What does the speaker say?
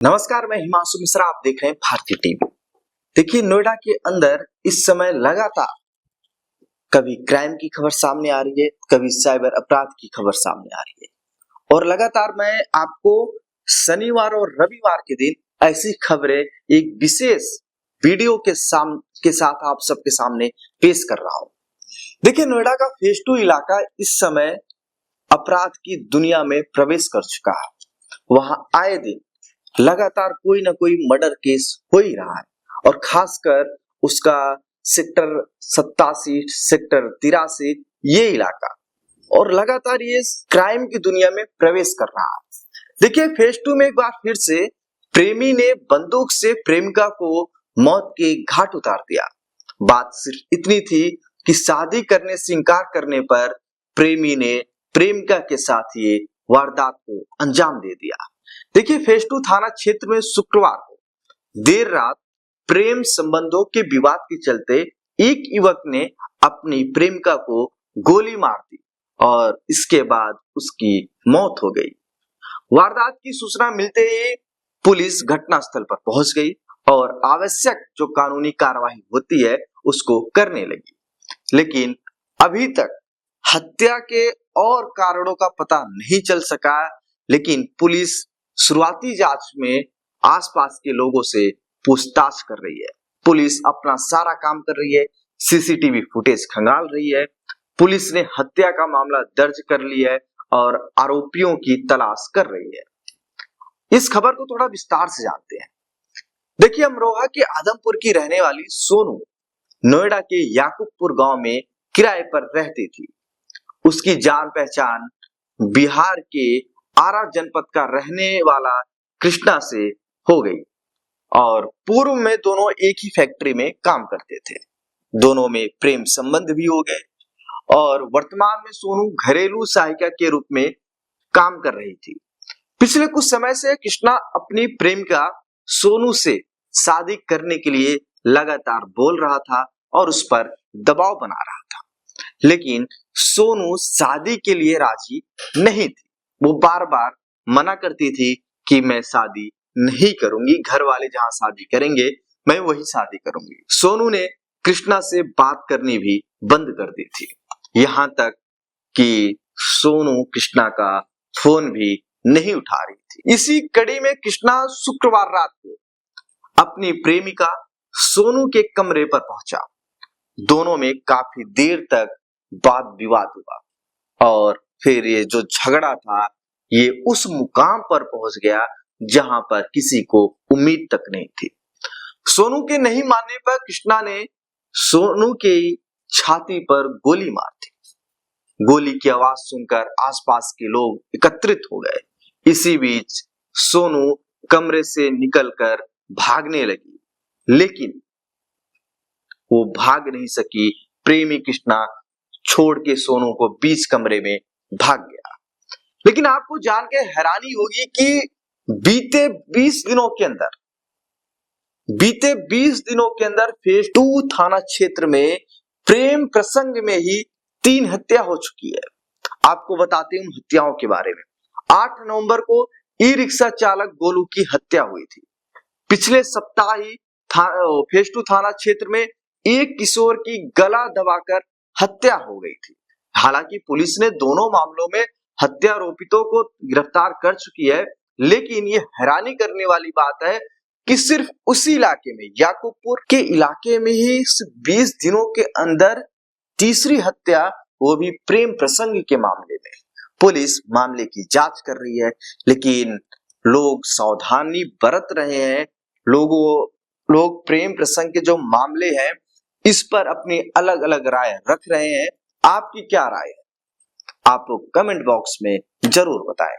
नमस्कार, मैं हिमांशु मिश्रा। आप देख रहे हैं भारतीय टीवी। देखिए, नोएडा के अंदर इस समय लगातार कभी क्राइम की खबर सामने आ रही है, कभी साइबर अपराध की खबर सामने आ रही है और लगातार मैं आपको शनिवार और रविवार के दिन ऐसी खबरें एक विशेष वीडियो के साथ आप सबके सामने पेश कर रहा हूं। देखिए, नोएडा का फेज 2 इलाका इस समय अपराध की दुनिया में प्रवेश कर चुका है। वहां आए दिन लगातार कोई ना कोई मर्डर केस हो ही रहा है और खासकर उसका सेक्टर 87, सेक्टर 83 ये इलाका और लगातार ये क्राइम की दुनिया में प्रवेश कर रहा है। देखिए, फेज 2 में एक बार फिर से प्रेमी ने बंदूक से प्रेमिका को मौत के घाट उतार दिया। बात सिर्फ इतनी थी कि शादी करने से इनकार करने पर प्रेमी ने प्रेमिका के साथ ये वारदात को अंजाम दे दिया। देखिए, फेज 2 थाना क्षेत्र में शुक्रवार को देर रात प्रेम संबंधों के विवाद के चलते एक युवक ने अपनी प्रेमिका को गोली मार दी और इसके बाद उसकी मौत हो गई। वारदात की सूचना मिलते ही पुलिस घटनास्थल पर पहुंच गई और आवश्यक जो कानूनी कार्रवाई होती है उसको करने लगी, लेकिन अभी तक हत्या के और कारणों का पता नहीं चल सका। लेकिन पुलिस शुरुआती जांच में आसपास के लोगों से पूछताछ कर रही है। पुलिस अपना सारा काम कर रही है, सीसीटीवी फुटेज खंगाल रही है। पुलिस ने हत्या का मामला दर्ज कर लिया है और आरोपियों की तलाश कर रही है। इस खबर को थोड़ा विस्तार से जानते हैं। देखिए, अमरोहा के आदमपुर की रहने वाली सोनू नोएडा के याकूबपुर गांव में किराए पर रहती थी। उसकी जान पहचान बिहार के आरा जनपद का रहने वाला कृष्णा से हो गई और पूर्व में दोनों एक ही फैक्ट्री में काम करते थे। दोनों में प्रेम संबंध भी हो गए और वर्तमान में सोनू घरेलू सहायिका के रूप में काम कर रही थी। पिछले कुछ समय से कृष्णा अपनी प्रेमिका सोनू से शादी करने के लिए लगातार बोल रहा था और उस पर दबाव बना रहा था, लेकिन सोनू शादी के लिए राजी नहीं थी। वो बार बार मना करती थी कि मैं शादी नहीं करूंगी, घर वाले जहां शादी करेंगे मैं वही शादी करूंगी। सोनू ने कृष्णा से बात करनी भी बंद कर दी थी, यहां तक कि सोनू कृष्णा का फोन भी नहीं उठा रही थी। इसी कड़ी में कृष्णा शुक्रवार रात को अपनी प्रेमिका सोनू के कमरे पर पहुंचा। दोनों में काफी देर तक वाद विवाद हुआ और फिर ये जो झगड़ा था ये उस मुकाम पर पहुंच गया जहां पर किसी को उम्मीद तक नहीं थी। सोनू के नहीं मानने पर कृष्णा ने सोनू के छाती पर गोली मार दी। गोली की आवाज सुनकर आसपास के लोग एकत्रित हो गए। इसी बीच सोनू कमरे से निकलकर भागने लगी, लेकिन वो भाग नहीं सकी। प्रेमी कृष्णा छोड़ के सोनू को बीच कमरे में भाग गया। लेकिन आपको जान के हैरानी होगी कि बीते 20 दिनों के अंदर फेज 2 थाना क्षेत्र में प्रेम प्रसंग में ही 3 हत्या हो चुकी है। आपको बताते हैं उन हत्याओं के बारे में। 8 नवंबर को ई रिक्शा चालक गोलू की हत्या हुई थी। पिछले सप्ताह ही फेज 2 थाना क्षेत्र में एक किशोर की गला दबाकर हत्या हो गई थी। हालांकि पुलिस ने दोनों मामलों में हत्या आरोपितों को गिरफ्तार कर चुकी है, लेकिन ये हैरानी करने वाली बात है कि सिर्फ उसी इलाके में, याकूबपुर के इलाके में ही 20 दिनों के अंदर तीसरी हत्या, वो भी प्रेम प्रसंग के मामले में। पुलिस मामले की जांच कर रही है, लेकिन लोग सावधानी बरत रहे हैं। लोग प्रेम प्रसंग के जो मामले हैं इस पर अपनी अलग अलग राय रख रहे हैं। आपकी क्या राय है? आप लोग कमेंट बॉक्स में जरूर बताएं।